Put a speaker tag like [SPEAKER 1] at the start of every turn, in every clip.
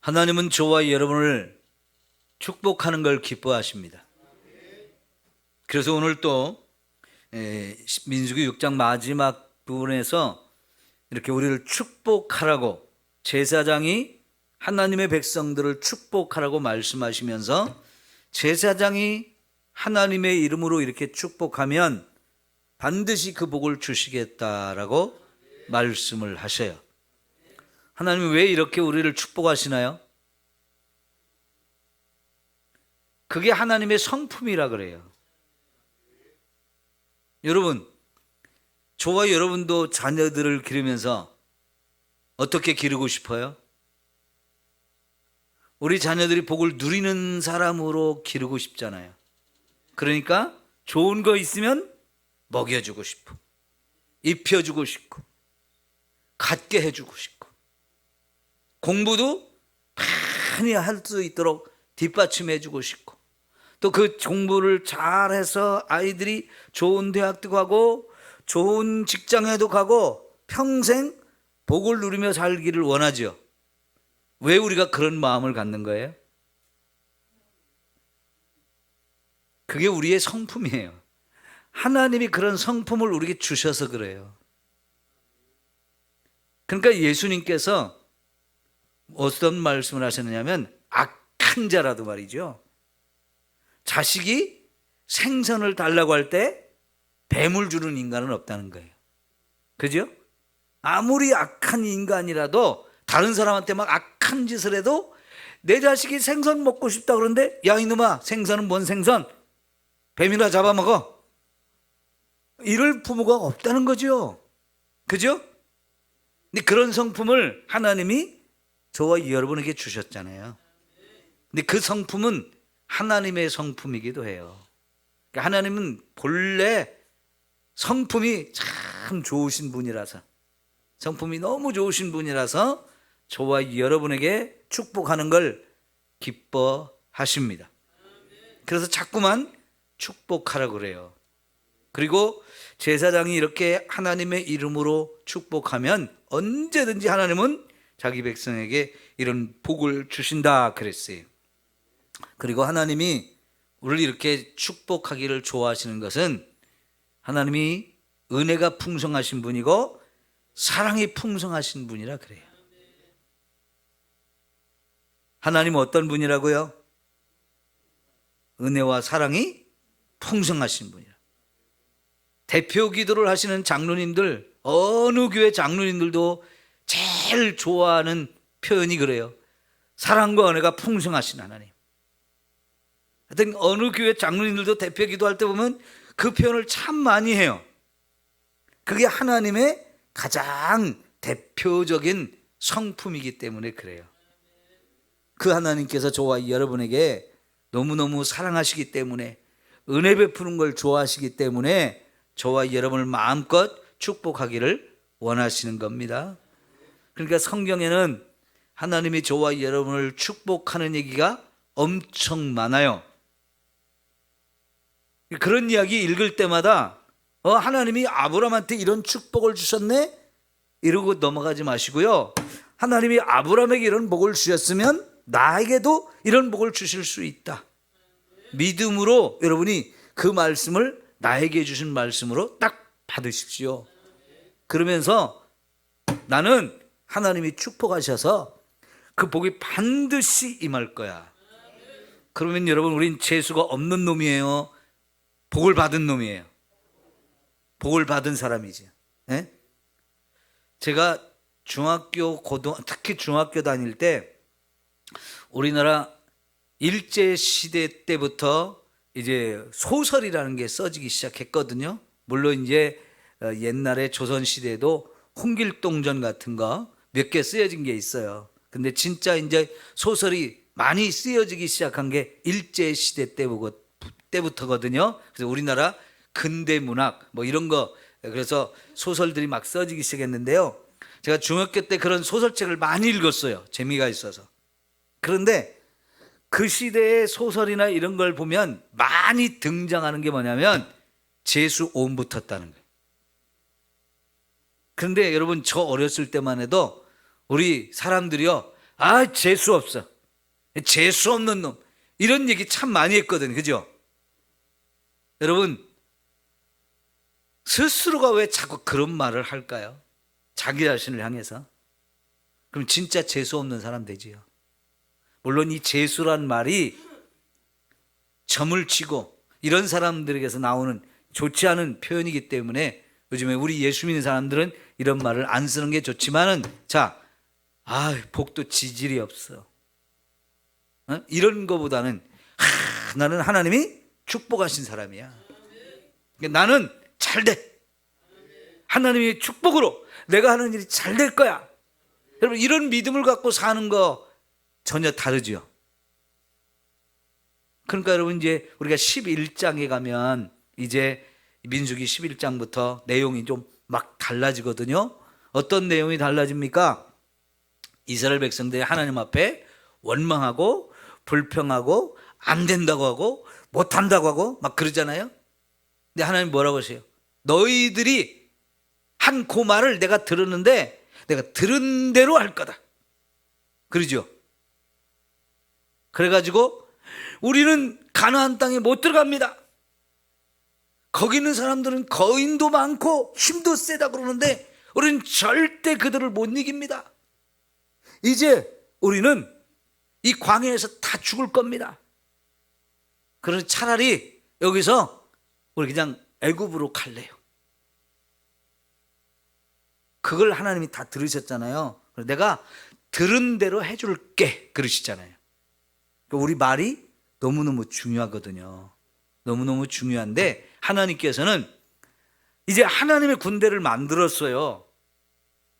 [SPEAKER 1] 하나님은 저와 여러분을 축복하는 걸 기뻐하십니다. 그래서 오늘 또 민수기 6장 마지막 부분에서 이렇게 우리를 축복하라고 제사장이 하나님의 백성들을 축복하라고 말씀하시면서 제사장이 하나님의 이름으로 이렇게 축복하면 반드시 그 복을 주시겠다라고 말씀을 하셔요. 하나님이 왜 이렇게 우리를 축복하시나요? 그게 하나님의 성품이라 그래요. 여러분, 저와 여러분도 자녀들을 기르면서 어떻게 기르고 싶어요? 우리 자녀들이 복을 누리는 사람으로 기르고 싶잖아요. 그러니까 좋은 거 있으면 먹여주고 싶고, 입혀주고 싶고, 갖게 해주고 싶고, 공부도 많이 할 수 있도록 뒷받침해주고 싶고, 또 그 공부를 잘해서 아이들이 좋은 대학도 가고 좋은 직장에도 가고 평생 복을 누리며 살기를 원하죠. 왜 우리가 그런 마음을 갖는 거예요? 그게 우리의 성품이에요. 하나님이 그런 성품을 우리에게 주셔서 그래요. 그러니까 예수님께서 어떤 말씀을 하셨느냐면 악한 자라도 말이죠. 자식이 생선을 달라고 할 때 뱀을 주는 인간은 없다는 거예요. 그죠? 아무리 악한 인간이라도 다른 사람한테 막 악한 짓을 해도 내 자식이 생선 먹고 싶다 그러는데 야 이놈아 생선은 뭔 생선? 뱀이나 잡아먹어. 이럴 부모가 없다는 거죠. 그죠? 근데 그런 성품을 하나님이 저와 여러분에게 주셨잖아요. 근데 그 성품은 하나님의 성품이기도 해요. 그러니까 하나님은 본래 성품이 참 좋으신 분이라서, 성품이 너무 좋으신 분이라서 저와 여러분에게 축복하는 걸 기뻐하십니다. 그래서 자꾸만 축복하라고 그래요. 그리고 제사장이 이렇게 하나님의 이름으로 축복하면 언제든지 하나님은 자기 백성에게 이런 복을 주신다 그랬어요. 그리고 하나님이 우리를 이렇게 축복하기를 좋아하시는 것은 하나님이 은혜가 풍성하신 분이고 사랑이 풍성하신 분이라 그래요. 하나님은 어떤 분이라고요? 은혜와 사랑이 풍성하신 분이라. 대표 기도를 하시는 장로님들, 어느 교회 장로님들도 제일 좋아하는 표현이 그래요. 사랑과 은혜가 풍성하신 하나님. 하여튼 어느 교회 장로님들도 대표 기도할 때 보면 그 표현을 참 많이 해요. 그게 하나님의 가장 대표적인 성품이기 때문에 그래요. 그 하나님께서 저와 여러분에게 너무너무 사랑하시기 때문에, 은혜 베푸는 걸 좋아하시기 때문에 저와 여러분을 마음껏 축복하기를 원하시는 겁니다. 그러니까 성경에는 하나님이 저와 여러분을 축복하는 얘기가 엄청 많아요. 그런 이야기 읽을 때마다 하나님이 아브라함한테 이런 축복을 주셨네? 이러고 넘어가지 마시고요. 하나님이 아브라함에게 이런 복을 주셨으면 나에게도 이런 복을 주실 수 있다. 믿음으로 여러분이 그 말씀을 나에게 주신 말씀으로 딱 받으십시오. 그러면서 나는 하나님이 축복하셔서 그 복이 반드시 임할 거야. 그러면 여러분 우린 재수가 없는 놈이에요? 복을 받은 놈이에요? 복을 받은 사람이지. 네? 제가 중학교, 특히 중학교 다닐 때 우리나라 일제시대 때부터 이제 소설이라는 게 써지기 시작했거든요. 물론 이제 옛날에 조선시대에도 홍길동전 같은 거 몇 개 쓰여진 게 있어요. 근데 진짜 이제 소설이 많이 쓰여지기 시작한 게 일제시대 때부터거든요. 그래서 우리나라 근대 문학 뭐 이런 거, 그래서 소설들이 막 써지기 시작했는데요. 제가 중학교 때 그런 소설책을 많이 읽었어요. 재미가 있어서. 그런데 그 시대의 소설이나 이런 걸 보면 많이 등장하는 게 뭐냐면 재수 온 붙었다는 거예요. 그런데 여러분 저 어렸을 때만 해도 우리 사람들이요, 아, 재수 없어. 재수 없는 놈. 이런 얘기 참 많이 했거든. 그죠? 여러분, 스스로가 왜 자꾸 그런 말을 할까요? 자기 자신을 향해서. 그럼 진짜 재수 없는 사람 되지요. 물론 이 재수란 말이 점을 치고 이런 사람들에게서 나오는 좋지 않은 표현이기 때문에 요즘에 우리 예수 믿는 사람들은 이런 말을 안 쓰는 게 좋지만은, 자, 복도 지질이 없어. 이런 거보다는 나는 하나님이 축복하신 사람이야. 나는 잘 돼. 하나님의 축복으로 내가 하는 일이 잘 될 거야. 여러분, 이런 믿음을 갖고 사는 거 전혀 다르죠. 그러니까 여러분, 이제 우리가 11장에 가면 이제 민수기 11장부터 내용이 좀 막 달라지거든요. 어떤 내용이 달라집니까? 이스라엘 백성들이 하나님 앞에 원망하고 불평하고 안 된다고 하고 못한다고 하고 막 그러잖아요. 근데 하나님 뭐라고 하세요? 너희들이 한 그 말을 내가 들었는데 내가 들은 대로 할 거다. 그러죠. 그래가지고 우리는 가나안 땅에 못 들어갑니다. 거기 있는 사람들은 거인도 많고 힘도 세다 그러는데 우리는 절대 그들을 못 이깁니다. 이제 우리는 이 광야에서 다 죽을 겁니다. 그래서 차라리 여기서 우리 그냥 애굽으로 갈래요. 그걸 하나님이 다 들으셨잖아요. 내가 들은 대로 해줄게 그러시잖아요. 우리 말이 너무너무 중요하거든요. 너무너무 중요한데 하나님께서는 이제 하나님의 군대를 만들었어요.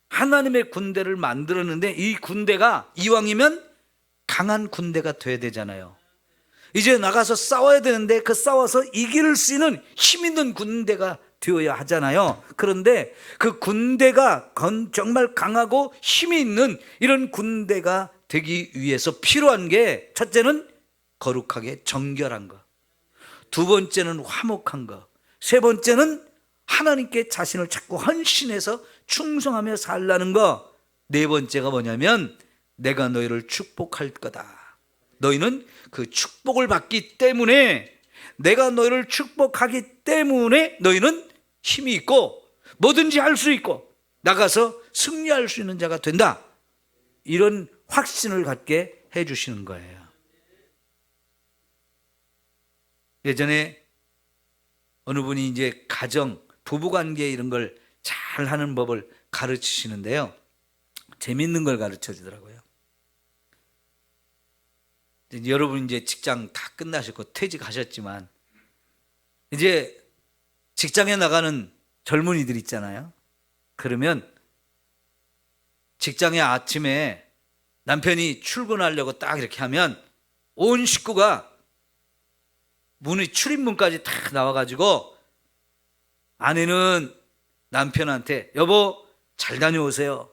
[SPEAKER 1] 하나님의 군대를 만들었는데 이 군대가 이왕이면 강한 군대가 돼야 되잖아요. 이제 나가서 싸워야 되는데 그 싸워서 이길 수 있는 힘 있는 군대가 되어야 하잖아요. 그런데 그 군대가 정말 강하고 힘이 있는 이런 군대가 되기 위해서 필요한 게, 첫째는 거룩하게 정결한 거, 두 번째는 화목한 거, 세 번째는 하나님께 자신을 자꾸 헌신해서 충성하며 살라는 거, 네 번째가 뭐냐면 내가 너희를 축복할 거다. 너희는 그 축복을 받기 때문에, 내가 너희를 축복하기 때문에 너희는 힘이 있고 뭐든지 할 수 있고 나가서 승리할 수 있는 자가 된다. 이런 확신을 갖게 해주시는 거예요. 예전에 어느 분이 이제 가정, 부부관계 이런 걸 잘하는 법을 가르치시는데요. 재밌는 걸 가르쳐 주더라고요. 여러분 이제 직장 다 끝나셨고 퇴직하셨지만 이제 직장에 나가는 젊은이들 있잖아요. 그러면 직장에 아침에 남편이 출근하려고 딱 이렇게 하면 온 식구가 문의 출입문까지 다 나와가지고 아내는 남편한테 여보 잘 다녀오세요.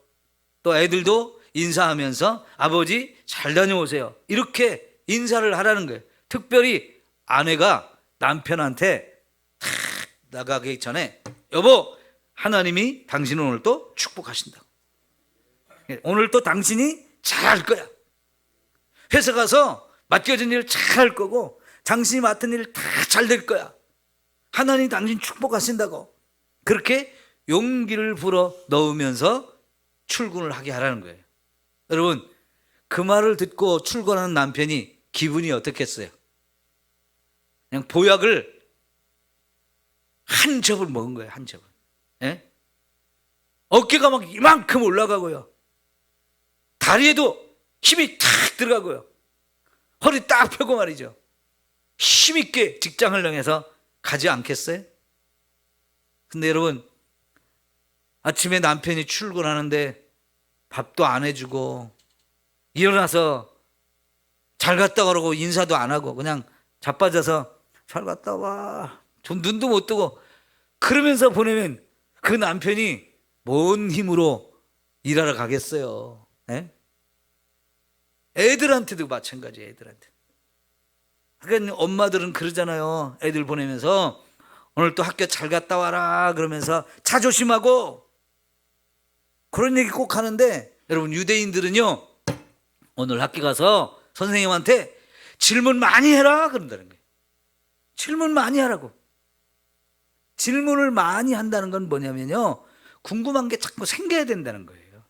[SPEAKER 1] 또 애들도 인사하면서 아버지 잘 다녀오세요. 이렇게 인사를 하라는 거예요. 특별히 아내가 남편한테 탁 나가기 전에 여보 하나님이 당신을 오늘 또 축복하신다고. 오늘 또 당신이 잘할 거야. 회사 가서 맡겨진 일 잘할 거고 당신이 맡은 일 다 잘 될 거야. 하나님 당신 축복하신다고. 그렇게 용기를 불어 넣으면서 출근을 하게 하라는 거예요. 여러분 그 말을 듣고 출근하는 남편이 기분이 어떻겠어요? 그냥 보약을 한 접을 먹은 거예요. 한 접을. 예? 어깨가 막 이만큼 올라가고요. 다리에도 힘이 탁 들어가고요. 허리 딱 펴고 말이죠. 힘있게 직장을 향해서 가지 않겠어요? 근데 여러분 아침에 남편이 출근하는데 밥도 안 해주고 일어나서 잘 갔다 오라고 인사도 안 하고 그냥 자빠져서 잘 갔다 와. 전 눈도 못 뜨고 그러면서 보내면 그 남편이 뭔 힘으로 일하러 가겠어요. 에? 애들한테도 마찬가지예요. 애들한테. 그러니까 엄마들은 그러잖아요. 애들 보내면서 오늘 또 학교 잘 갔다 와라 그러면서 차 조심하고 그런 얘기 꼭 하는데 여러분 유대인들은요 오늘 학교 가서 선생님한테 질문 많이 해라 그런다는 거예요. 질문 많이 하라고. 질문을 많이 한다는 건 뭐냐면요, 궁금한 게 자꾸 생겨야 된다는 거예요.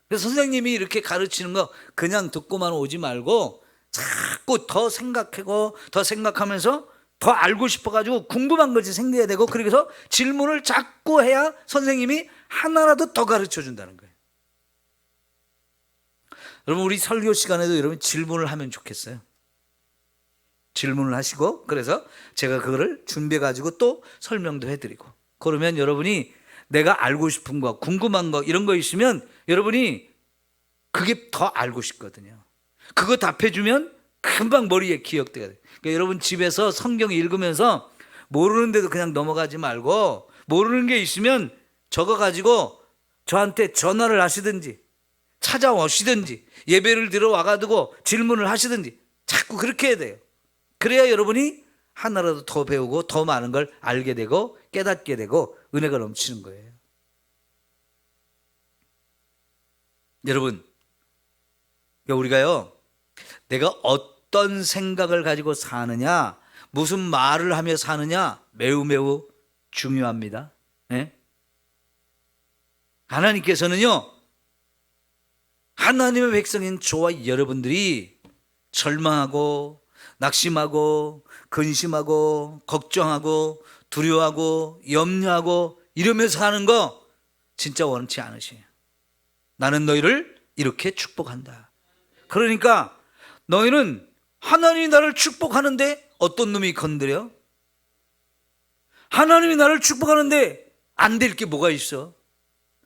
[SPEAKER 1] 그래서 선생님이 이렇게 가르치는 거 그냥 듣고만 오지 말고 자꾸 더 생각하고 더 생각하면서 더 알고 싶어가지고 궁금한 것이 생겨야 되고, 그래서 질문을 자꾸 해야 선생님이 하나라도 더 가르쳐 준다는 거예요. 여러분, 우리 설교 시간에도 여러분 질문을 하면 좋겠어요. 질문을 하시고, 그래서 제가 그거를 준비해 가지고 또 설명도 해드리고, 그러면 여러분이 내가 알고 싶은 거, 궁금한 거 이런 거 있으면 여러분이 그게 더 알고 싶거든요. 그거 답해주면 금방 머리에 기억되게 돼요. 그러니까 여러분 집에서 성경 읽으면서 모르는데도 그냥 넘어가지 말고, 모르는 게 있으면 적어 가지고 저한테 전화를 하시든지 찾아오시든지 예배를 들어와가지고 질문을 하시든지 자꾸 그렇게 해야 돼요. 그래야 여러분이 하나라도 더 배우고 더 많은 걸 알게 되고 깨닫게 되고 은혜가 넘치는 거예요. 여러분, 우리가요, 내가 어떤 생각을 가지고 사느냐, 무슨 말을 하며 사느냐 매우 매우 중요합니다. 네? 하나님께서는요, 하나님의 백성인 저와 여러분들이 절망하고 낙심하고 근심하고 걱정하고 두려워하고 염려하고 이러면서 사는 거 진짜 원치 않으세요. 나는 너희를 이렇게 축복한다. 그러니까 너희는 하나님이 나를 축복하는데 어떤 놈이 건드려? 하나님이 나를 축복하는데 안 될 게 뭐가 있어?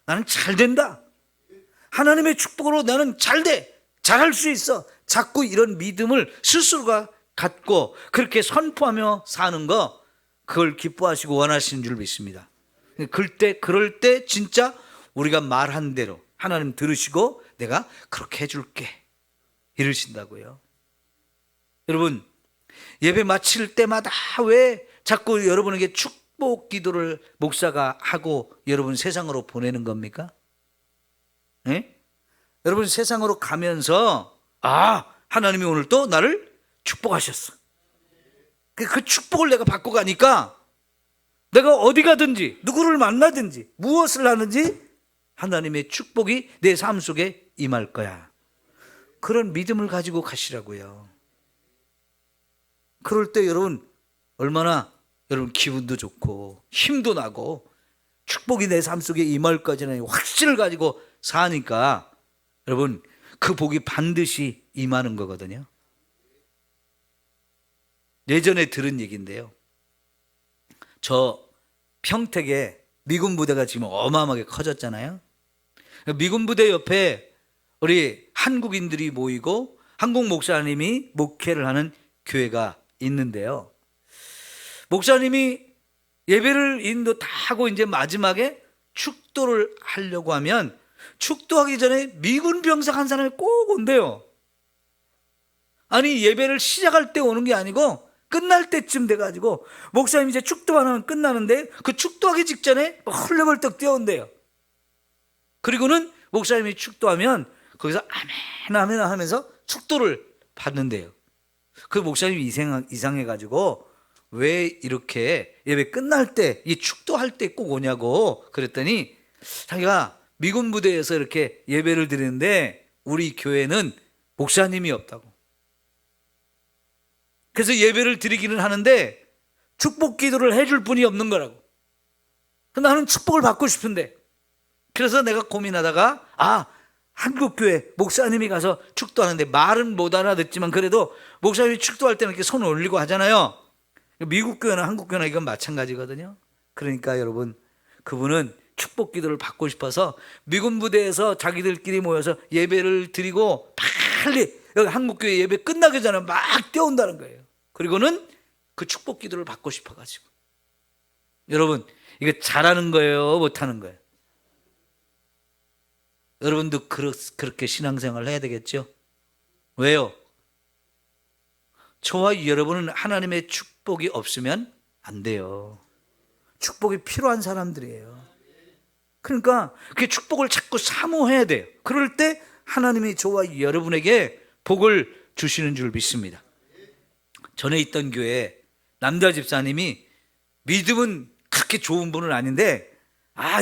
[SPEAKER 1] 나는 잘 된다. 하나님의 축복으로 나는 잘 돼. 잘할 수 있어. 자꾸 이런 믿음을 스스로가 갖고 그렇게 선포하며 사는 거, 그걸 기뻐하시고 원하시는 줄 믿습니다. 그럴 때 진짜 우리가 말한 대로 하나님 들으시고 내가 그렇게 해줄게 이러신다고요. 여러분, 예배 마칠 때마다 왜 자꾸 여러분에게 축복 기도를 목사가 하고 여러분 세상으로 보내는 겁니까? 네? 여러분 세상으로 가면서 하나님이 오늘 또 나를 축복하셨어. 그 축복을 내가 받고 가니까 내가 어디 가든지 누구를 만나든지 무엇을 하든지 하나님의 축복이 내 삶 속에 임할 거야. 그런 믿음을 가지고 가시라고요. 그럴 때 여러분 얼마나 여러분 기분도 좋고 힘도 나고 축복이 내 삶 속에 임할 거라는 확신을 가지고 사니까 여러분 그 복이 반드시 임하는 거거든요. 예전에 들은 얘기인데요, 저 평택에 미군 부대가 지금 어마어마하게 커졌잖아요. 미군 부대 옆에 우리 한국인들이 모이고 한국 목사님이 목회를 하는 교회가 있는데요, 목사님이 예배를 인도 다 하고 이제 마지막에 축도를 하려고 하면 축도하기 전에 미군 병사 한 사람이 꼭 온대요. 아니 예배를 시작할 때 오는 게 아니고 끝날 때쯤 돼가지고 목사님이 이제 축도 안 하면 끝나는데 그 축도하기 직전에 헐레벌떡 뛰어온대요. 그리고는 목사님이 축도하면 거기서 아멘 아멘 하면서 축도를 받는데요. 그 목사님이 이상해가지고 왜 이렇게 예배 끝날 때 이 축도할 때 꼭 오냐고 그랬더니 자기가 미군 부대에서 이렇게 예배를 드리는데 우리 교회는 목사님이 없다고. 그래서 예배를 드리기는 하는데 축복 기도를 해줄 분이 없는 거라고. 나는 축복을 받고 싶은데. 그래서 내가 고민하다가 한국교회 목사님이 가서 축도하는데 말은 못 알아듣지만 그래도 목사님이 축도할 때는 이렇게 손을 올리고 하잖아요. 미국 교회나 한국 교회나 이건 마찬가지거든요. 그러니까 여러분, 그분은 축복 기도를 받고 싶어서 미군 부대에서 자기들끼리 모여서 예배를 드리고 빨리 여기 한국교회 예배 끝나기 전에 막 뛰어온다는 거예요. 그리고는 그 축복 기도를 받고 싶어가지고. 여러분, 이거 잘하는 거예요, 못하는 거예요? 여러분도 그렇게 신앙생활을 해야 되겠죠? 왜요? 저와 여러분은 하나님의 축복이 없으면 안 돼요. 축복이 필요한 사람들이에요. 그러니까 그 축복을 자꾸 사모해야 돼요. 그럴 때 하나님이 저와 여러분에게 복을 주시는 줄 믿습니다. 전에 있던 교회에 남자 집사님이 믿음은 그렇게 좋은 분은 아닌데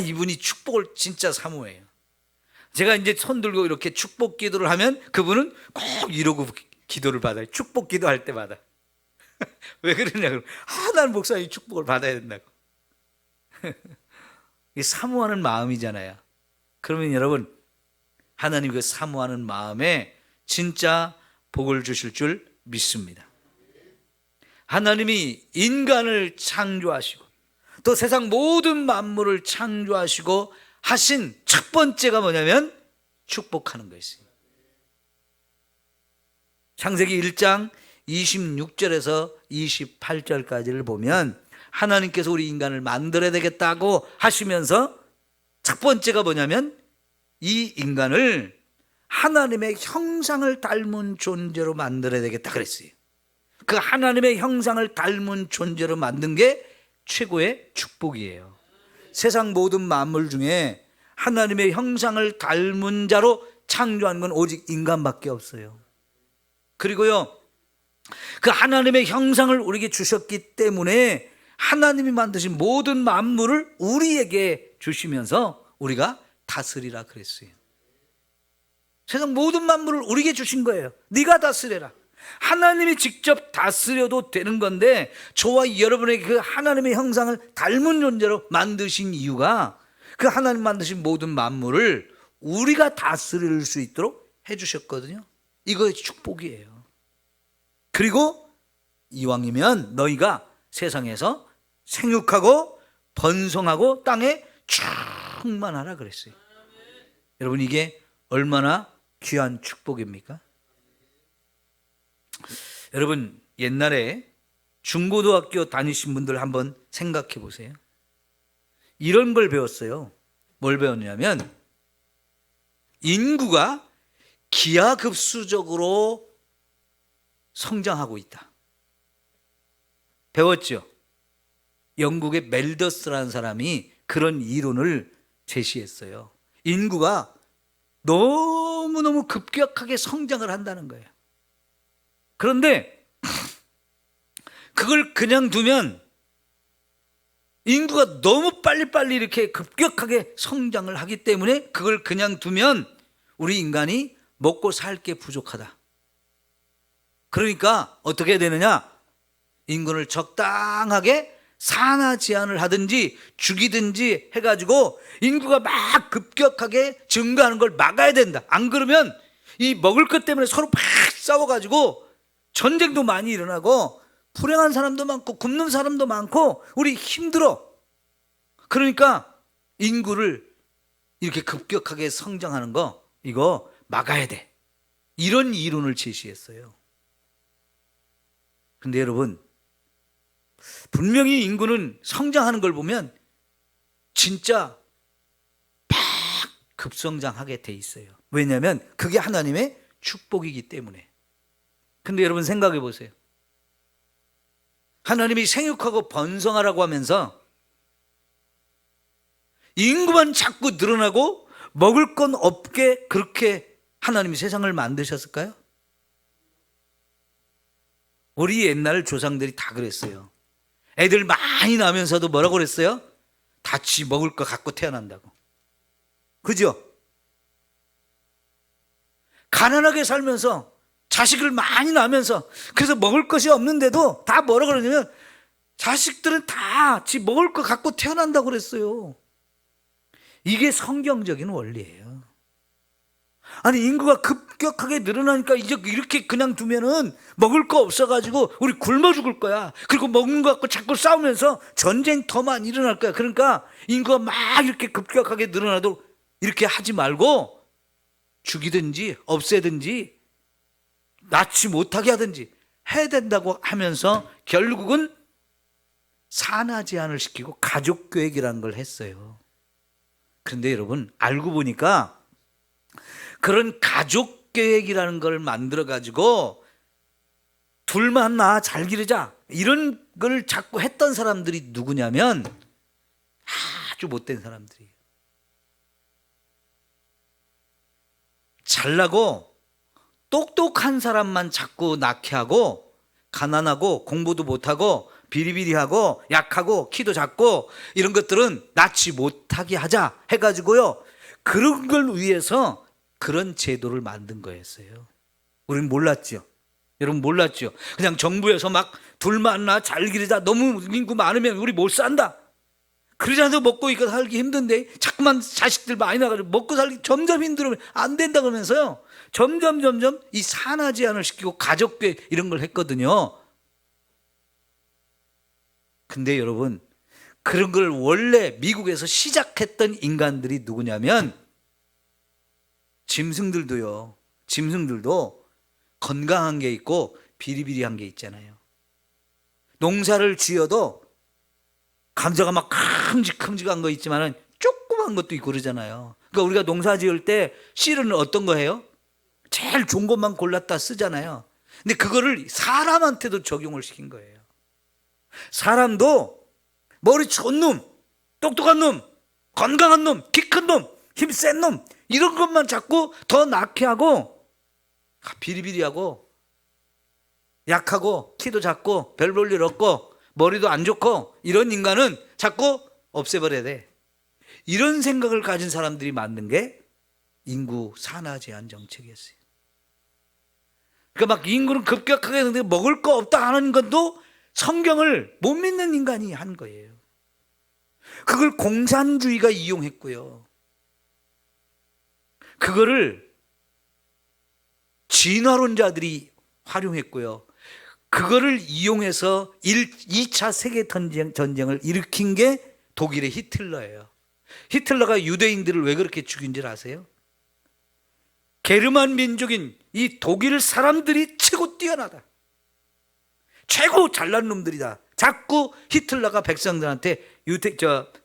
[SPEAKER 1] 이분이 축복을 진짜 사모해요. 제가 이제 손 들고 이렇게 축복 기도를 하면 그분은 꼭 이러고 기도를 받아요. 축복 기도할 때마다. 왜 그러냐고. 나는 목사님 축복을 받아야 된다고. 이게 사모하는 마음이잖아요. 그러면 여러분, 하나님 그 사모하는 마음에 진짜 복을 주실 줄 믿습니다. 하나님이 인간을 창조하시고 또 세상 모든 만물을 창조하시고 하신 첫 번째가 뭐냐면 축복하는 것이에요. 창세기 1장 26절에서 28절까지를 보면 하나님께서 우리 인간을 만들어야 되겠다고 하시면서 첫 번째가 뭐냐면 이 인간을 하나님의 형상을 닮은 존재로 만들어야 되겠다 그랬어요. 그 하나님의 형상을 닮은 존재로 만든 게 최고의 축복이에요. 세상 모든 만물 중에 하나님의 형상을 닮은 자로 창조한 건 오직 인간밖에 없어요. 그리고요, 그 하나님의 형상을 우리에게 주셨기 때문에 하나님이 만드신 모든 만물을 우리에게 주시면서 우리가 다스리라 그랬어요. 세상 모든 만물을 우리에게 주신 거예요. 네가 다스려라. 하나님이 직접 다스려도 되는 건데 저와 여러분에게 그 하나님의 형상을 닮은 존재로 만드신 이유가 그 하나님 만드신 모든 만물을 우리가 다스릴 수 있도록 해주셨거든요. 이거 축복이에요. 그리고 이왕이면 너희가 세상에서 생육하고 번성하고 땅에 충만하라 그랬어요. 여러분, 이게 얼마나 귀한 축복입니까? 여러분, 옛날에 중고등학교 다니신 분들 한번 생각해 보세요. 이런 걸 배웠어요. 뭘 배웠냐면 인구가 기하급수적으로 성장하고 있다. 배웠죠? 영국의 멜더스라는 사람이 그런 이론을 제시했어요. 인구가 너무너무 급격하게 성장을 한다는 거예요. 그런데 그걸 그냥 두면 인구가 너무 빨리빨리 이렇게 급격하게 성장을 하기 때문에 그걸 그냥 두면 우리 인간이 먹고 살 게 부족하다. 그러니까 어떻게 해야 되느냐? 인구를 적당하게 산화 제한을 하든지 죽이든지 해가지고 인구가 막 급격하게 증가하는 걸 막아야 된다. 안 그러면 이 먹을 것 때문에 서로 막 싸워가지고 전쟁도 많이 일어나고 불행한 사람도 많고 굶는 사람도 많고 우리 힘들어. 그러니까 인구를 이렇게 급격하게 성장하는 거 이거 막아야 돼. 이런 이론을 제시했어요. 근데 여러분, 분명히 인구는 성장하는 걸 보면 진짜 막 급성장하게 돼 있어요. 왜냐하면 그게 하나님의 축복이기 때문에. 근데 여러분 생각해 보세요. 하나님이 생육하고 번성하라고 하면서 인구만 자꾸 늘어나고 먹을 건 없게 그렇게 하나님이 세상을 만드셨을까요? 우리 옛날 조상들이 다 그랬어요. 애들 많이 나면서도 뭐라고 그랬어요? 같이 먹을 거 갖고 태어난다고. 그죠? 가난하게 살면서 자식을 많이 낳으면서 그래서 먹을 것이 없는데도 다 뭐라 그러냐면 자식들은 다 지 먹을 거 갖고 태어난다고 그랬어요. 이게 성경적인 원리예요. 아니 인구가 급격하게 늘어나니까 이제 이렇게 그냥 두면은 먹을 거 없어가지고 우리 굶어 죽을 거야. 그리고 먹는 거 갖고 자꾸 싸우면서 전쟁 더 많이 일어날 거야. 그러니까 인구가 막 이렇게 급격하게 늘어나도 이렇게 하지 말고 죽이든지 없애든지 낳지 못하게 하든지 해야 된다고 하면서 결국은 산화 제한을 시키고 가족 계획이라는 걸 했어요. 그런데 여러분 알고 보니까 그런 가족 계획이라는 걸 만들어 가지고 둘만 낳아 잘 기르자 이런 걸 자꾸 했던 사람들이 누구냐면 아주 못된 사람들이에요. 잘나고 똑똑한 사람만 자꾸 낳게 하고, 가난하고 공부도 못하고 비리비리하고 약하고 키도 작고 이런 것들은 낳지 못하게 하자 해가지고요, 그런 걸 위해서 그런 제도를 만든 거였어요. 우리는 몰랐죠. 여러분 몰랐죠. 그냥 정부에서 막 둘만 낳아 잘 기르자, 너무 인구 많으면 우리 못 산다, 그러지 않아도 먹고 있고 살기 힘든데 자꾸만 자식들 많이 나가지고 먹고 살기 점점 힘들면 안 된다 그러면서요, 점점 이 산하 제한을 시키고 가족교회 이런 걸 했거든요. 근데 여러분, 그런 걸 원래 미국에서 시작했던 인간들이 누구냐면 짐승들도요. 짐승들도 건강한 게 있고 비리비리한 게 있잖아요. 농사를 지어도 감자가 막 큼직큼직한 거 있지만은 조그만 것도 있고 그러잖아요. 그러니까 우리가 농사 지을 때 씨는 어떤 거 해요? 제일 좋은 것만 골랐다 쓰잖아요. 근데 그거를 사람한테도 적용을 시킨 거예요. 사람도 머리 좋은 놈, 똑똑한 놈, 건강한 놈, 키 큰 놈, 힘 센 놈, 이런 것만 자꾸 더 낳게 하고, 비리비리하고 약하고 키도 작고 별 볼 일 없고 머리도 안 좋고 이런 인간은 자꾸 없애버려야 돼. 이런 생각을 가진 사람들이 만든 게 인구 산하 제한 정책이었어요. 그러니까 막 인구는 급격하게 했는데 먹을 거 없다 하는 것도 성경을 못 믿는 인간이 한 거예요. 그걸 공산주의가 이용했고요, 그거를 진화론자들이 활용했고요, 그거를 이용해서 2차 세계전쟁을 일으킨 게 독일의 히틀러예요. 히틀러가 유대인들을 왜 그렇게 죽인 줄 아세요? 게르만 민족인 이 독일 사람들이 최고 뛰어나다, 최고 잘난 놈들이다. 자꾸 히틀러가 백성들한테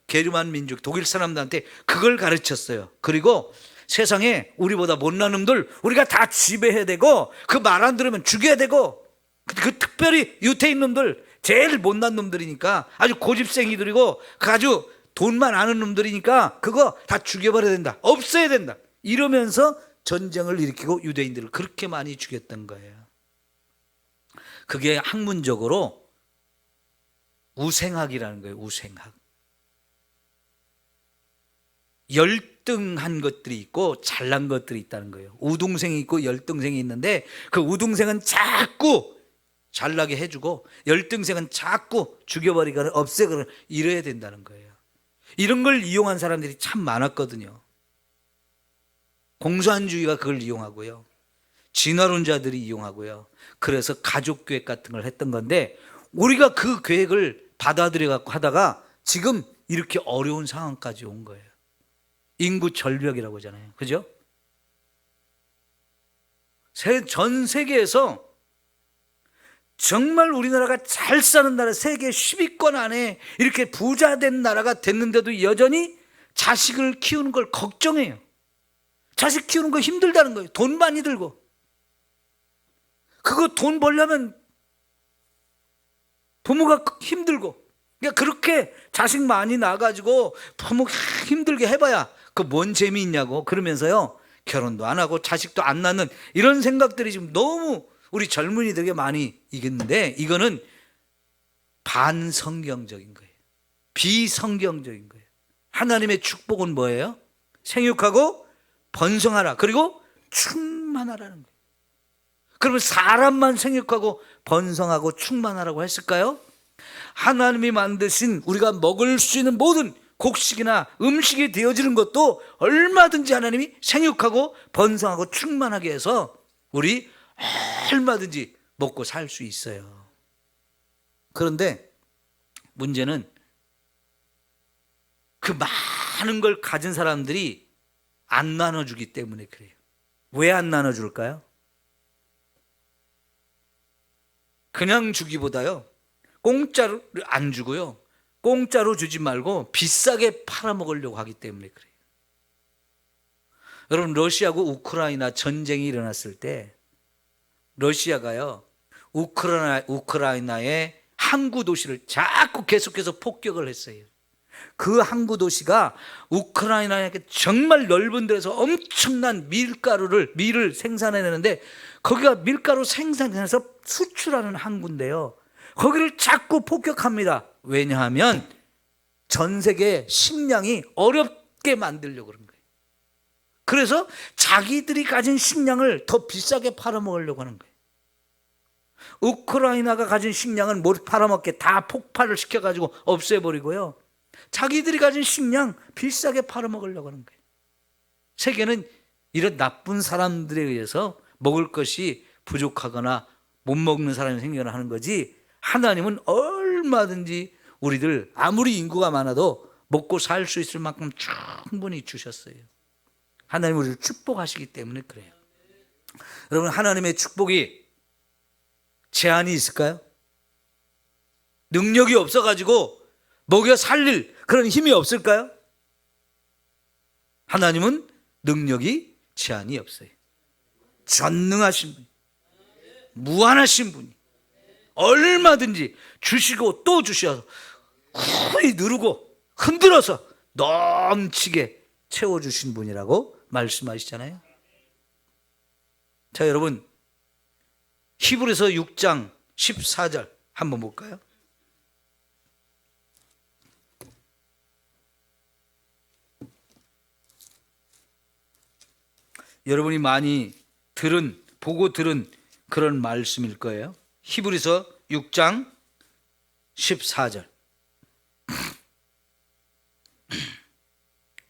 [SPEAKER 1] 게르만 민족 독일 사람들한테 그걸 가르쳤어요. 그리고 세상에 우리보다 못난 놈들 우리가 다 지배해야 되고, 그 말 안 들으면 죽여야 되고, 그 특별히 유태인 놈들 제일 못난 놈들이니까, 아주 고집생이들이고 아주 돈만 아는 놈들이니까 그거 다 죽여버려야 된다, 없애야 된다, 이러면서 전쟁을 일으키고 유대인들을 그렇게 많이 죽였던 거예요. 그게 학문적으로 우생학이라는 거예요. 우생학. 열등한 것들이 있고 잘난 것들이 있다는 거예요. 우등생이 있고 열등생이 있는데, 그 우등생은 자꾸 잘나게 해주고 열등생은 자꾸 죽여버리거나 없애거나 이래야 된다는 거예요. 이런 걸 이용한 사람들이 참 많았거든요. 공산주의가 그걸 이용하고요, 진화론자들이 이용하고요. 그래서 가족계획 같은 걸 했던 건데, 우리가 그 계획을 받아들여 갖고 하다가 지금 이렇게 어려운 상황까지 온 거예요. 인구 절벽이라고 하잖아요. 그죠? 전 세계에서 정말 우리나라가 잘 사는 나라, 세계 10위권 안에 이렇게 부자 된 나라가 됐는데도 여전히 자식을 키우는 걸 걱정해요. 자식 키우는 거 힘들다는 거예요. 돈 많이 들고. 그거 돈 벌려면 부모가 힘들고, 그러니까 그렇게 자식 많이 낳아가지고 부모 힘들게 해봐야 그 뭔 재미있냐고 그러면서요, 결혼도 안 하고 자식도 안 낳는 이런 생각들이 지금 너무 우리 젊은이들에게 많이 있는데, 이거는 반성경적인 거예요. 비성경적인 거예요. 하나님의 축복은 뭐예요? 생육하고 번성하라, 그리고 충만하라는 거예요. 그러면 사람만 생육하고 번성하고 충만하라고 했을까요? 하나님이 만드신 우리가 먹을 수 있는 모든 곡식이나 음식이 되어지는 것도 얼마든지 하나님이 생육하고 번성하고 충만하게 해서 우리 얼마든지 먹고 살 수 있어요. 그런데 문제는 그 많은 걸 가진 사람들이 안 나눠주기 때문에 그래요. 왜 안 나눠줄까요? 그냥 주기보다요, 공짜로 안 주고요, 공짜로 주지 말고 비싸게 팔아먹으려고 하기 때문에 그래요. 여러분, 러시아하고 우크라이나 전쟁이 일어났을 때 러시아가요, 우크라이나의 항구 도시를 자꾸 계속해서 폭격을 했어요. 그 항구 도시가 우크라이나에 정말 넓은 데서 엄청난 밀을 생산해내는데 거기가 밀가루 생산해서 수출하는 항구인데요. 거기를 자꾸 폭격합니다. 왜냐하면 전 세계 식량이 어렵게 만들려고 그런 거예요. 그래서 자기들이 가진 식량을 더 비싸게 팔아먹으려고 하는 거예요. 우크라이나가 가진 식량은 못 팔아먹게 다 폭발을 시켜가지고 없애버리고요. 자기들이 가진 식량 비싸게 팔아먹으려고 하는 거예요. 세계는 이런 나쁜 사람들에 의해서 먹을 것이 부족하거나 못 먹는 사람이 생겨나 하는 거지, 하나님은 얼마든지 우리들 아무리 인구가 많아도 먹고 살 수 있을 만큼 충분히 주셨어요. 하나님 우리를 축복하시기 때문에 그래요. 여러분, 하나님의 축복이 제한이 있을까요? 능력이 없어가지고 먹여 살릴 그런 힘이 없을까요? 하나님은 능력이 제한이 없어요. 전능하신 분, 무한하신 분이 얼마든지 주시고 또 주셔서 후히 누르고 흔들어서 넘치게 채워주신 분이라고 말씀하시잖아요. 자, 여러분, 히브리서 6장 14절 한번 볼까요? 여러분이 많이 보고 들은 그런 말씀일 거예요. 히브리서 6장 14절.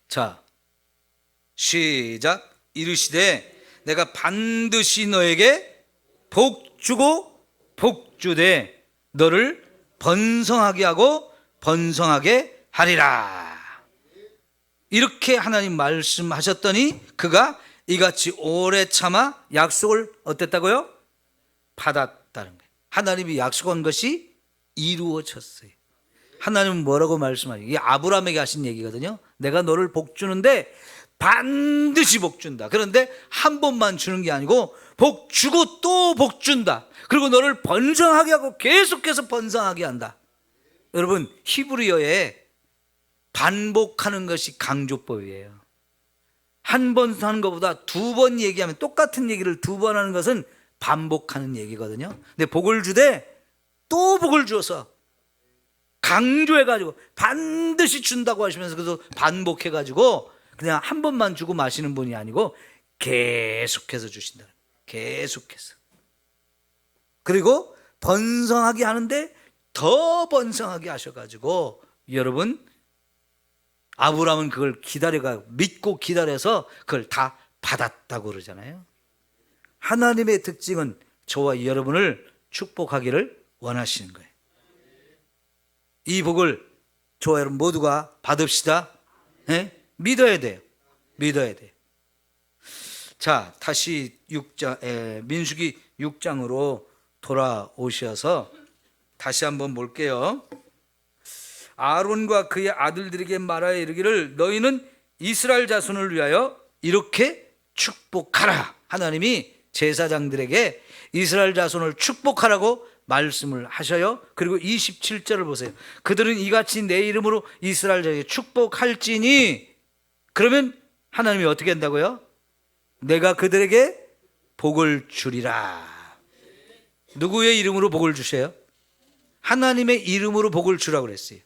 [SPEAKER 1] 자, 시작. 이르시되 내가 반드시 너에게 복 주고 복 주되 너를 번성하게 하고 번성하게 하리라. 이렇게 하나님 말씀하셨더니 그가 이같이 오래 참아 약속을 어땠다고요? 받았다는 거예요. 하나님이 약속한 것이 이루어졌어요. 하나님은 뭐라고 말씀하세요? 이게 아브라함에게 하신 얘기거든요. 내가 너를 복 주는데 반드시 복 준다. 그런데 한 번만 주는 게 아니고 복 주고 또 복 준다. 그리고 너를 번성하게 하고 계속해서 번성하게 한다. 여러분, 히브리어에 반복하는 것이 강조법이에요. 한 번 하는 것보다 두 번 얘기하면, 똑같은 얘기를 두 번 하는 것은 반복하는 얘기거든요. 근데 복을 주되 또 복을 주어서 강조해가지고 반드시 준다고 하시면서 그래서 반복해가지고 그냥 한 번만 주고 마시는 분이 아니고 계속해서 주신다. 계속해서. 그리고 번성하게 하는데 더 번성하게 하셔가지고, 여러분, 아브라함은 그걸 믿고 기다려서 그걸 다 받았다고 그러잖아요. 하나님의 특징은 저와 여러분을 축복하기를 원하시는 거예요. 이 복을 저와 여러분 모두가 받읍시다. 네? 믿어야 돼요. 믿어야 돼요. 자, 다시 민수기 6장으로 돌아오셔서 다시 한번 볼게요. 아론과 그의 아들들에게 말하여 이르기를 너희는 이스라엘 자손을 위하여 이렇게 축복하라. 하나님이 제사장들에게 이스라엘 자손을 축복하라고 말씀을 하셔요. 그리고 27절을 보세요. 그들은 이같이 내 이름으로 이스라엘 자에게 축복할지니, 그러면 하나님이 어떻게 한다고요? 내가 그들에게 복을 주리라. 누구의 이름으로 복을 주셔요? 하나님의 이름으로 복을 주라고 그랬어요.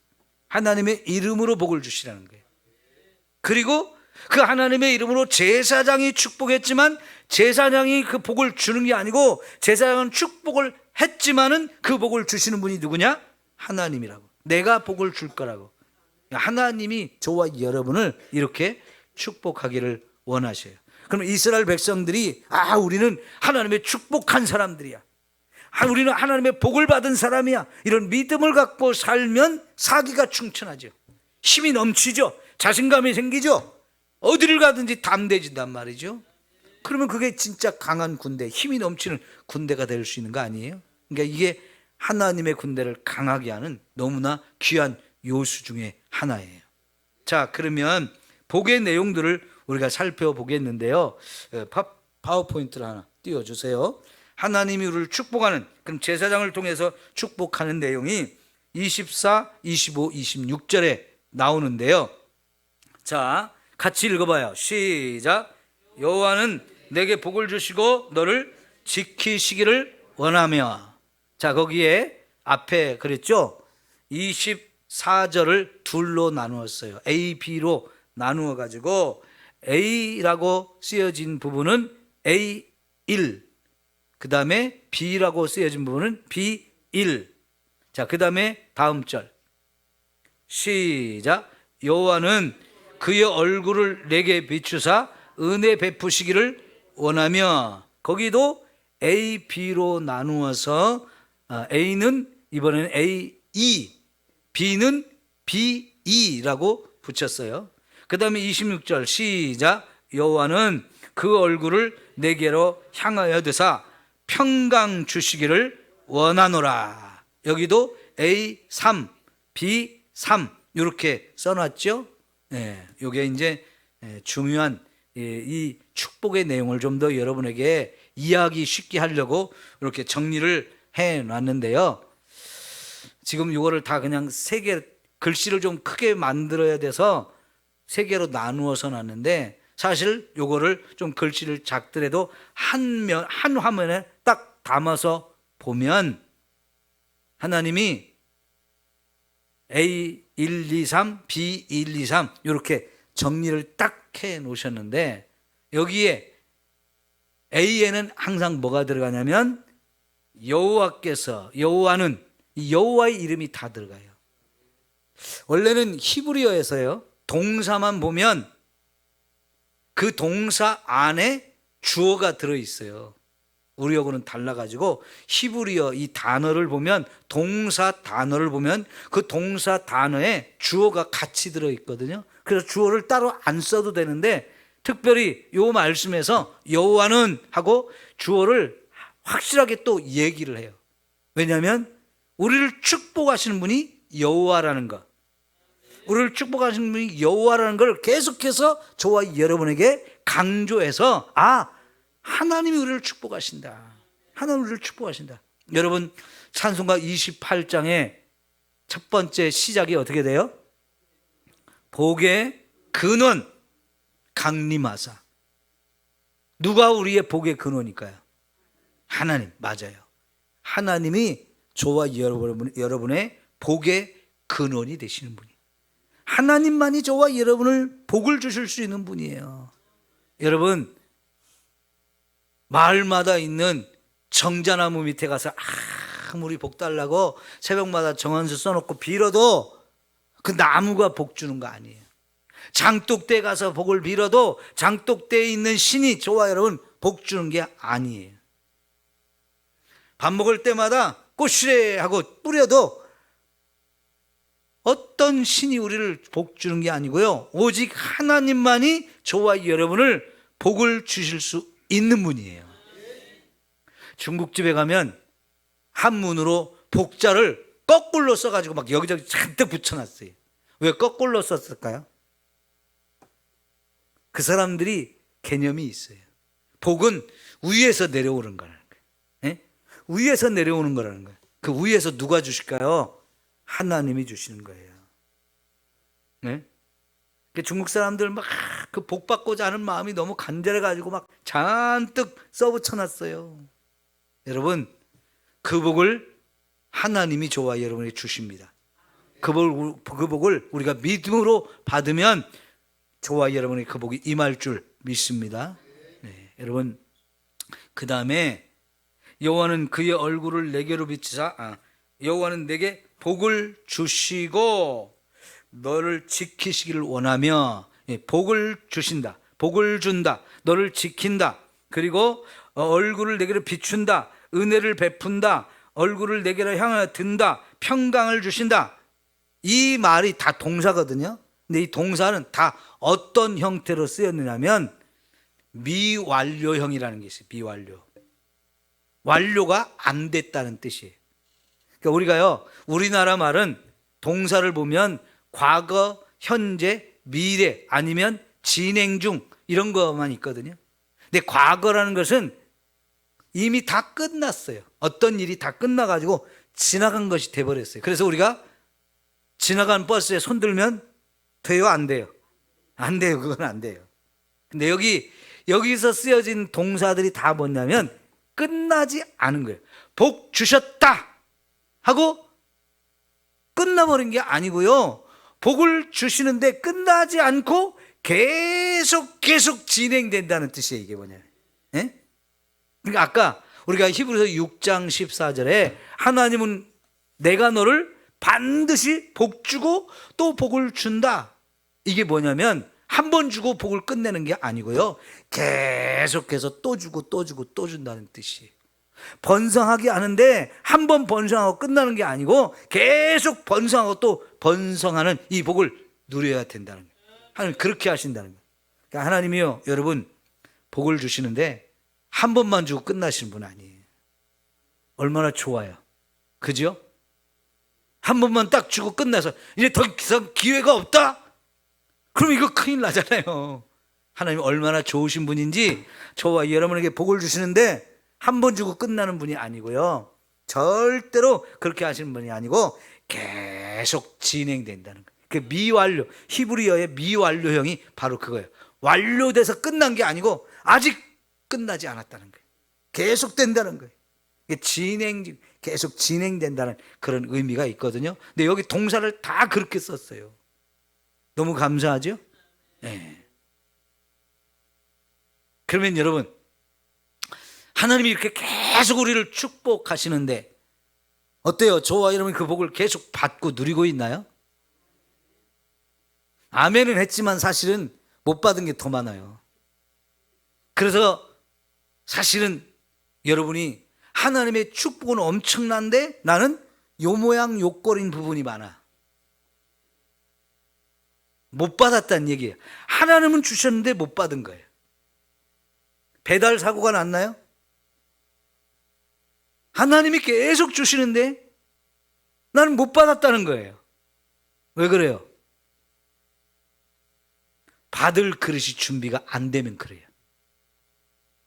[SPEAKER 1] 하나님의 이름으로 복을 주시라는 거예요. 그리고 그 하나님의 이름으로 제사장이 축복했지만 제사장이 그 복을 주는 게 아니고 제사장은 축복을 했지만은 그 복을 주시는 분이 누구냐? 하나님이라고. 내가 복을 줄 거라고. 하나님이 저와 여러분을 이렇게 축복하기를 원하셔요. 그럼 이스라엘 백성들이 우리는 하나님의 축복한 사람들이야, 우리는 하나님의 복을 받은 사람이야, 이런 믿음을 갖고 살면 사기가 충천하죠. 힘이 넘치죠. 자신감이 생기죠. 어디를 가든지 담대진단 말이죠. 그러면 그게 진짜 강한 군대, 힘이 넘치는 군대가 될 수 있는 거 아니에요? 그러니까 이게 하나님의 군대를 강하게 하는 너무나 귀한 요소 중에 하나예요. 자, 그러면 복의 내용들을 우리가 살펴보겠는데요. 파워포인트를 하나 띄워주세요. 하나님이 우리를 축복하는, 그럼 제사장을 통해서 축복하는 내용이 24, 25, 26절에 나오는데요. 자, 같이 읽어봐요. 시작. 여호와는 내게 복을 주시고 너를 지키시기를 원하며. 자, 거기에 앞에 그랬죠? 24절을 둘로 나누었어요. A, B로 나누어 가지고 A라고 쓰여진 부분은 A1, 그 다음에 B라고 쓰여진 부분은 B1. 자, 그 다음에 다음 절 시작. 여호와는 그의 얼굴을 내게 비추사 은혜 베푸시기를 원하며. 거기도 A, B로 나누어서 A는 이번에는 A2, B는 B2라고 붙였어요. 그 다음에 26절 시작. 여호와는 그 얼굴을 내게로 향하여 드사 평강 주시기를 원하노라. 여기도 A3, B3 이렇게 써놨죠. 네, 이게 이제 중요한 이 축복의 내용을 좀 더 여러분에게 이해하기 쉽게 하려고 이렇게 정리를 해놨는데요. 지금 이거를 다 그냥 세 개, 글씨를 좀 크게 만들어야 돼서 세 개로 나누어서 놨는데, 사실 요거를 좀 글씨를 작더라도 한 화면에 딱 담아서 보면 하나님이 A 1, 2, 3, B 1, 2, 3 이렇게 정리를 딱 해 놓으셨는데, 여기에 A에는 항상 뭐가 들어가냐면 여호와께서, 여호와는, 여호와의 이름이 다 들어가요. 원래는 히브리어에서요, 동사만 보면 그 동사 안에 주어가 들어있어요. 우리하고는 달라가지고 히브리어 이 단어를 보면, 동사 단어를 보면 그 동사 단어에 주어가 같이 들어있거든요. 그래서 주어를 따로 안 써도 되는데, 특별히 요 말씀에서 여호와는 하고 주어를 확실하게 또 얘기를 해요. 왜냐하면 우리를 축복하시는 분이 여호와라는 것, 우리를 축복하시는 분이 여호와라는 걸 계속해서 저와 여러분에게 강조해서, 하나님이 우리를 축복하신다, 하나님 우리를 축복하신다. 여러분, 찬송가 28장의 첫 번째 시작이 어떻게 돼요? 복의 근원 강림하사. 누가 우리의 복의 근원일까요? 하나님. 맞아요. 하나님이 저와 여러분의 복의 근원이 되시는 분이에요. 하나님만이 저와 여러분을 복을 주실 수 있는 분이에요. 여러분, 마을마다 있는 정자나무 밑에 가서 아무리 복 달라고 새벽마다 정한수 써놓고 빌어도 그 나무가 복 주는 거 아니에요. 장독대에 가서 복을 빌어도 장독대에 있는 신이 저와 여러분 복 주는 게 아니에요. 밥 먹을 때마다 꽃시래 하고 뿌려도 어떤 신이 우리를 복 주는 게 아니고요, 오직 하나님만이 저와 여러분을 복을 주실 수 있는 분이에요. 중국집에 가면 한문으로 복자를 거꾸로 써가지고 막 여기저기 잔뜩 붙여놨어요. 왜 거꾸로 썼을까요? 그 사람들이 개념이 있어요. 복은 위에서 내려오는 거라는 거예요. 위에서 내려오는 거라는 거예요. 그 위에서 누가 주실까요? 하나님이 주시는 거예요. 네? 중국 사람들 막 그 복 받고자 하는 마음이 너무 간절해가지고 막 잔뜩 써붙여놨어요. 여러분, 그 복을 하나님이 저와 여러분에게 주십니다. 그 복을 우리가 믿음으로 받으면 저와 여러분의 그 복이 임할 줄 믿습니다. 네, 여러분, 그 다음에 여호와는 그의 얼굴을 내게로 비추사, 여호와는 내게 복을 주시고 너를 지키시기를 원하며. 복을 주신다, 복을 준다, 너를 지킨다, 그리고 얼굴을 내게로 비춘다, 은혜를 베푼다, 얼굴을 내게로 향하여 든다, 평강을 주신다. 이 말이 다 동사거든요. 근데 이 동사는 다 어떤 형태로 쓰였느냐면 미완료형이라는 게 있어요. 미완료. 완료가 안 됐다는 뜻이에요. 그러니까 우리가요, 우리나라 말은 동사를 보면 과거, 현재, 미래 아니면 진행 중 이런 것만 있거든요. 근데 과거라는 것은 이미 다 끝났어요. 어떤 일이 다 끝나가지고 지나간 것이 돼버렸어요. 그래서 우리가 지나간 버스에 손들면 돼요, 안 돼요? 안 돼요. 그건 안 돼요. 근데 여기서 쓰여진 동사들이 다 뭐냐면 끝나지 않은 거예요. 복 주셨다 하고 끝나버린 게 아니고요. 복을 주시는데 끝나지 않고 계속 진행된다는 뜻이에요. 이게 뭐냐면. 예? 그러니까 아까 우리가 히브리서 6장 14절에 하나님은 내가 너를 반드시 복 주고 또 복을 준다. 이게 뭐냐면 한 번 주고 복을 끝내는 게 아니고요. 계속해서 또 주고 또 주고 또 준다는 뜻이에요. 번성하게 하는데 한 번 번성하고 끝나는 게 아니고 계속 번성하고 또 번성하는 이 복을 누려야 된다는 거예요. 하나님 그렇게 하신다는 거예요. 그러니까 하나님이요, 여러분 복을 주시는데 한 번만 주고 끝나시는 분 아니에요. 얼마나 좋아요. 그죠? 한 번만 딱 주고 끝나서 이제 더 이상 기회가 없다? 그럼 이거 큰일 나잖아요. 하나님 얼마나 좋으신 분인지 저와 여러분에게 복을 주시는데 한 번 주고 끝나는 분이 아니고요. 절대로 그렇게 하시는 분이 아니고 계속 진행된다는 거예요. 그 미완료, 히브리어의 미완료형이 바로 그거예요. 완료돼서 끝난 게 아니고 아직 끝나지 않았다는 거예요. 계속 된다는 거예요. 계속 진행된다는 그런 의미가 있거든요. 근데 여기 동사를 다 그렇게 썼어요. 너무 감사하죠? 네. 그러면 여러분, 하나님이 이렇게 계속 우리를 축복하시는데 어때요? 저와 여러분이 그 복을 계속 받고 누리고 있나요? 아멘은 했지만 사실은 못 받은 게 더 많아요. 그래서 사실은 여러분이 하나님의 축복은 엄청난데 나는 요 모양 요 꼴인 부분이 많아. 못 받았다는 얘기예요. 하나님은 주셨는데 못 받은 거예요. 배달 사고가 났나요? 하나님이 계속 주시는데 나는 못 받았다는 거예요. 왜 그래요? 받을 그릇이 준비가 안 되면 그래요.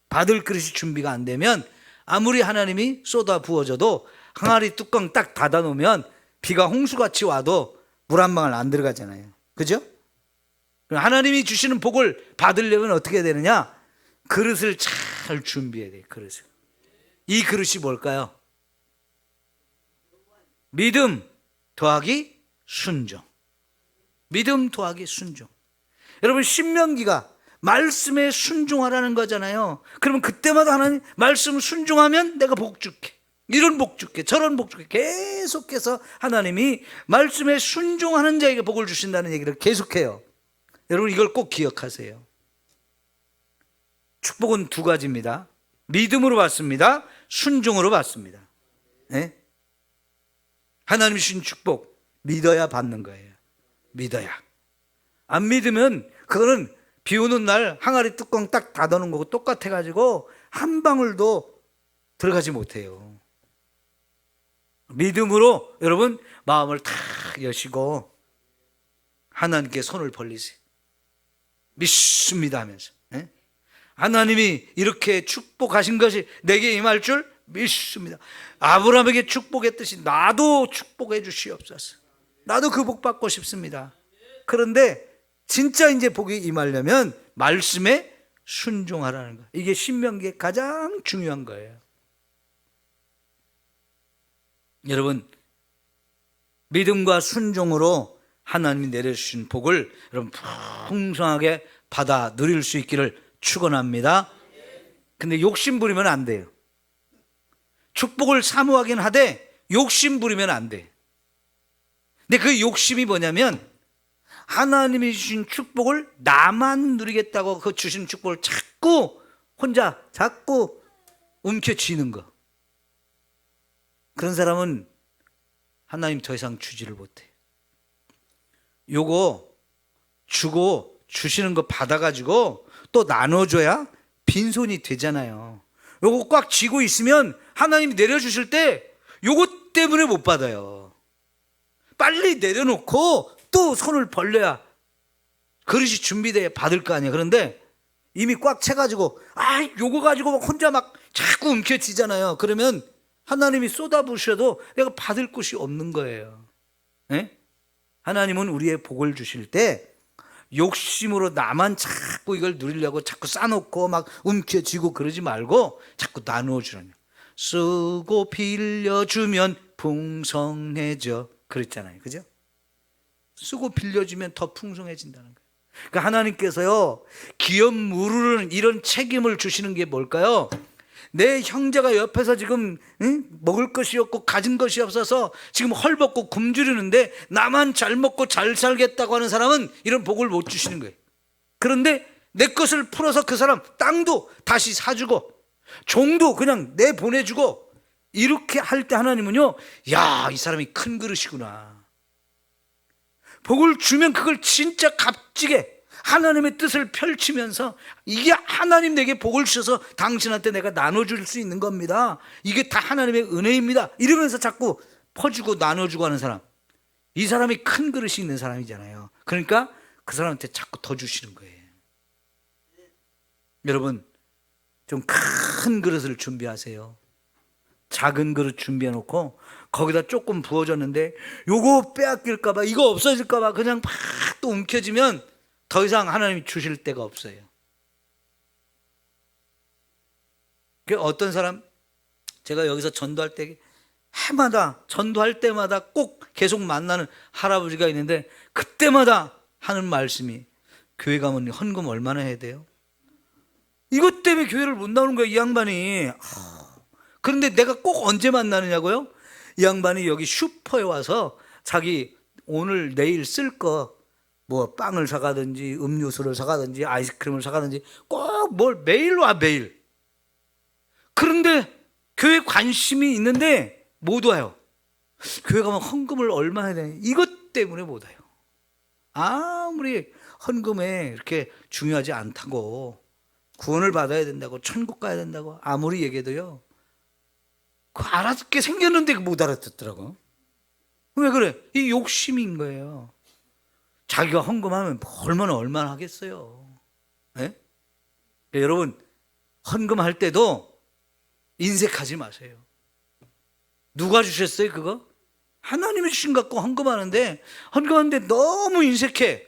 [SPEAKER 1] 받을 그릇이 준비가 안 되면 아무리 하나님이 쏟아 부어줘도 항아리 뚜껑 딱 닫아 놓으면 비가 홍수같이 와도 물 한 방울 안 들어가잖아요. 그죠? 하나님이 주시는 복을 받으려면 어떻게 해야 되느냐? 그릇을 잘 준비해야 돼요. 그릇을. 이 그릇이 뭘까요? 믿음 더하기 순종. 믿음 더하기 순종. 여러분 신명기가 말씀에 순종하라는 거잖아요. 그러면 그때마다 하나님 말씀 순종하면 내가 복 줄게. 이런 복 줄게. 저런 복 줄게. 계속해서 하나님이 말씀에 순종하는 자에게 복을 주신다는 얘기를 계속해요. 여러분 이걸 꼭 기억하세요. 축복은 두 가지입니다. 믿음으로 받습니다. 순종으로 받습니다. 네? 하나님이 주신 축복 믿어야 받는 거예요. 믿어야. 안 믿으면 그거는 비 오는 날 항아리 뚜껑 딱 닫아놓은 거고 똑같아가지고 한 방울도 들어가지 못해요. 믿음으로 여러분 마음을 탁 여시고 하나님께 손을 벌리세요. 믿습니다 하면서. 네? 하나님이 이렇게 축복하신 것이 내게 임할 줄 믿습니다. 아브라함에게 축복했듯이 나도 축복해 주시옵소서. 나도 그 복 받고 싶습니다. 그런데 진짜 이제 복이 임하려면 말씀에 순종하라는 거. 이게 신명기에 가장 중요한 거예요. 여러분 믿음과 순종으로 하나님이 내려주신 복을 여러분 풍성하게 받아 누릴 수 있기를 축원합니다. 근데 욕심 부리면 안 돼요. 축복을 사모하긴 하되 욕심 부리면 안 돼. 근데 그 욕심이 뭐냐면 하나님이 주신 축복을 나만 누리겠다고 그 주신 축복을 자꾸 움켜쥐는 거. 그런 사람은 하나님 더 이상 주지를 못해. 요거 주고 주시는 거 받아가지고 또 나눠줘야 빈손이 되잖아요. 요거 꽉 쥐고 있으면 하나님이 내려주실 때 요거 때문에 못 받아요. 빨리 내려놓고 또 손을 벌려야 그릇이 준비돼야 받을 거 아니에요. 그런데 이미 꽉 채가지고 요거 가지고 혼자 막 자꾸 움켜쥐잖아요. 그러면 하나님이 쏟아부으셔도 내가 받을 곳이 없는 거예요. 네? 하나님은 우리의 복을 주실 때 욕심으로 나만 자꾸 이걸 누리려고 자꾸 싸놓고 막 움켜쥐고 그러지 말고 자꾸 나누어 주라는 거예요. 쓰고 빌려주면 풍성해져 그랬잖아요. 그죠? 쓰고 빌려주면 더 풍성해진다는 거예요. 그러니까 하나님께서요, 기업 무르는 이런 책임을 주시는 게 뭘까요? 내 형제가 옆에서 지금 먹을 것이 없고 가진 것이 없어서 지금 헐벗고 굶주리는데 나만 잘 먹고 잘 살겠다고 하는 사람은 이런 복을 못 주시는 거예요. 그런데 내 것을 풀어서 그 사람 땅도 다시 사주고 종도 그냥 내보내주고 이렇게 할 때 하나님은요, 야, 이 사람이 큰 그릇이구나. 복을 주면 그걸 진짜 값지게 하나님의 뜻을 펼치면서 이게 하나님 내게 복을 주셔서 당신한테 내가 나눠줄 수 있는 겁니다. 이게 다 하나님의 은혜입니다. 이러면서 자꾸 퍼주고 나눠주고 하는 사람, 이 사람이 큰 그릇이 있는 사람이잖아요. 그러니까 그 사람한테 자꾸 더 주시는 거예요. 여러분, 좀 큰 그릇을 준비하세요. 작은 그릇 준비해 놓고 거기다 조금 부어졌는데 요거 빼앗길까 봐, 이거 없어질까 봐 그냥 막 또 움켜쥐면 더 이상 하나님이 주실 데가 없어요. 어떤 사람, 제가 여기서 전도할 때 해마다 전도할 때마다 꼭 계속 만나는 할아버지가 있는데 그때마다 하는 말씀이, 교회 가면 헌금 얼마나 해야 돼요? 이것 때문에 교회를 못 나오는 거예요, 이 양반이. 그런데 내가 꼭 언제 만나느냐고요? 이 양반이 여기 슈퍼에 와서 자기 오늘 내일 쓸 거 뭐 빵을 사가든지 음료수를 사가든지 아이스크림을 사가든지 꼭 뭘 매일 와, 매일. 그런데 교회 관심이 있는데 못 와요. 교회 가면 헌금을 얼마 해야 되냐, 이것 때문에 못 와요. 아무리 헌금에 이렇게 중요하지 않다고, 구원을 받아야 된다고, 천국 가야 된다고 아무리 얘기해도요, 그 알아듣게 생겼는데 못 알아듣더라고. 왜 그래? 이 욕심인 거예요. 자기가 헌금하면 얼마나 하겠어요. 네? 여러분, 헌금할 때도 인색하지 마세요. 누가 주셨어요, 그거? 하나님이 주신 것 갖고 헌금하는데 너무 인색해.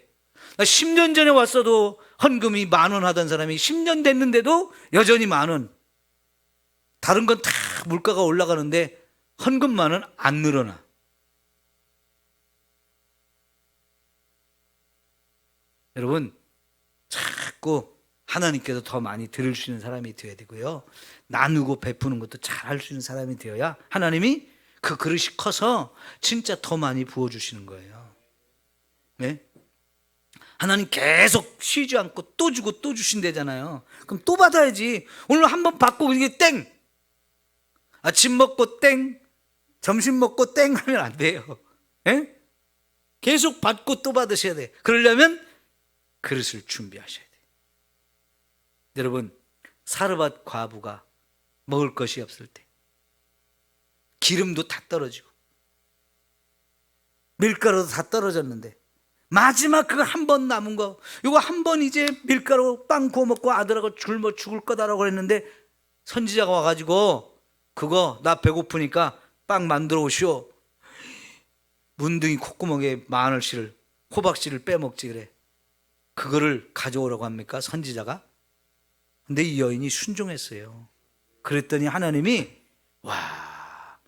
[SPEAKER 1] 나 10년 전에 왔어도 헌금이 10,000원 하던 사람이 10년 됐는데도 여전히 10,000원. 다른 건 다 물가가 올라가는데 헌금만은 안 늘어나. 여러분, 자꾸 하나님께서 더 많이 들을 수 있는 사람이 되어야 되고요, 나누고 베푸는 것도 잘 할 수 있는 사람이 되어야 하나님이 그 그릇이 커서 진짜 더 많이 부어주시는 거예요. 네? 하나님 계속 쉬지 않고 또 주고 또 주신대잖아요. 그럼 또 받아야지. 오늘 한 번 받고 이게 땡, 아침 먹고 땡, 점심 먹고 땡 하면 안 돼요. 네? 계속 받고 또 받으셔야 돼. 그러려면 그릇을 준비하셔야 돼요. 여러분, 사르밧 과부가 먹을 것이 없을 때 기름도 다 떨어지고 밀가루도 다 떨어졌는데 마지막 그 한 번 남은 거, 이거 한 번 이제 밀가루 빵 구워 먹고 아들하고 굶어 죽을 거다라고 했는데 선지자가 와가지고 그거 나 배고프니까 빵 만들어 오시오. 문둥이 콧구멍에 마늘씨를, 호박씨를 빼먹지 그래. 그거를 가져오라고 합니까, 선지자가? 근데 이 여인이 순종했어요. 그랬더니 하나님이, 와,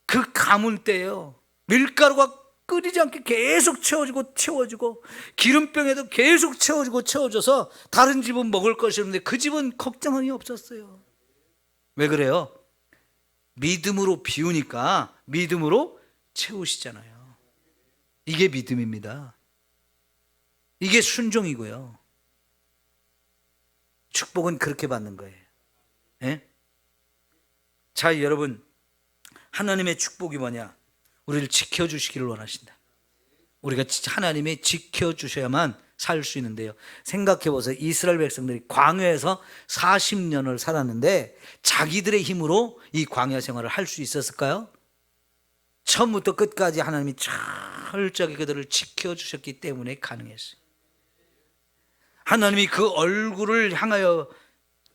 [SPEAKER 1] 그 가문 때요, 밀가루가 끓이지 않게 계속 채워지고 기름병에도 계속 채워져서 다른 집은 먹을 것이 없는데 그 집은 걱정이 없었어요. 왜 그래요? 믿음으로 비우니까 믿음으로 채우시잖아요. 이게 믿음입니다. 이게 순종이고요. 축복은 그렇게 받는 거예요. 네? 자, 여러분, 하나님의 축복이 뭐냐? 우리를 지켜주시기를 원하신다. 우리가 하나님이 지켜주셔야만 살 수 있는데요, 생각해보세요. 이스라엘 백성들이 광야에서 40년을 살았는데 자기들의 힘으로 이 광야 생활을 할 수 있었을까요? 처음부터 끝까지 하나님이 철저하게 그들을 지켜주셨기 때문에 가능했어요. 하나님이 그 얼굴을 향하여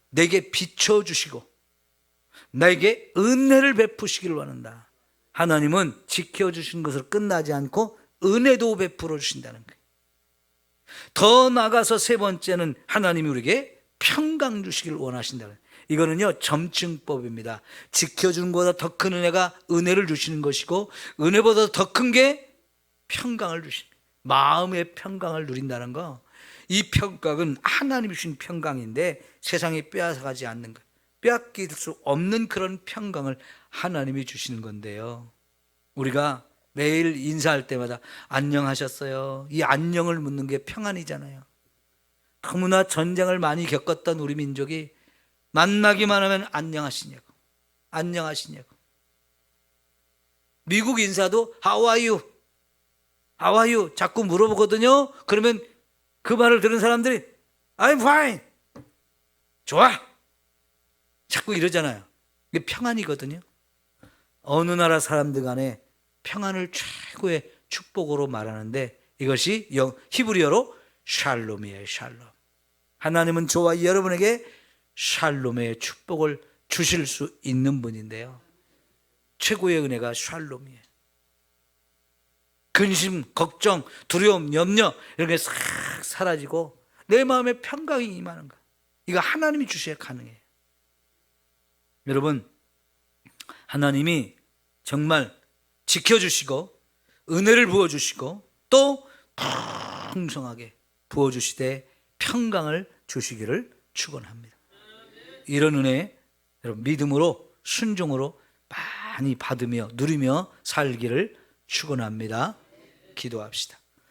[SPEAKER 1] 내게 비춰주시고 나에게 은혜를 베푸시기를 원한다. 하나님은 지켜주신 것을 끝나지 않고 은혜도 베풀어 주신다는 거예요. 더 나아가서 세 번째는 하나님이 우리에게 평강 주시길 원하신다는 거예요. 이거는요 점증법입니다. 지켜주는 것보다 더 큰 은혜가 은혜를 주시는 것이고, 은혜보다 더 큰 게 평강을 주시는 거예요. 마음의 평강을 누린다는 거, 이 평강은 하나님이 주신 평강인데 세상이 빼앗아가지 않는 것, 빼앗길 수 없는 그런 평강을 하나님이 주시는 건데요, 우리가 매일 인사할 때마다 안녕하셨어요, 이 안녕을 묻는 게 평안이잖아요. 너무나 전쟁을 많이 겪었던 우리 민족이 만나기만 하면 안녕하시냐고, 안녕하시냐고. 미국 인사도 How are you? How are you? 자꾸 물어보거든요. 그러면 그 말을 들은 사람들이 I'm fine, 좋아, 자꾸 이러잖아요. 이게 평안이거든요. 어느 나라 사람들 간에 평안을 최고의 축복으로 말하는데 이것이 히브리어로 샬롬이에요. 샬롬. 하나님은 저와 여러분에게 샬롬의 축복을 주실 수 있는 분인데요, 최고의 은혜가 샬롬이에요. 근심, 걱정, 두려움, 염려 이런 게 싹 사라지고 내 마음에 평강이 임하는 거, 이거 하나님이 주셔야 가능해요. 여러분, 하나님이 정말 지켜주시고 은혜를 부어주시고 또 풍성하게 부어주시되 평강을 주시기를 축원합니다. 이런 은혜 여러분 믿음으로 순종으로 많이 받으며 누리며 살기를 축원합니다. 기도합시다.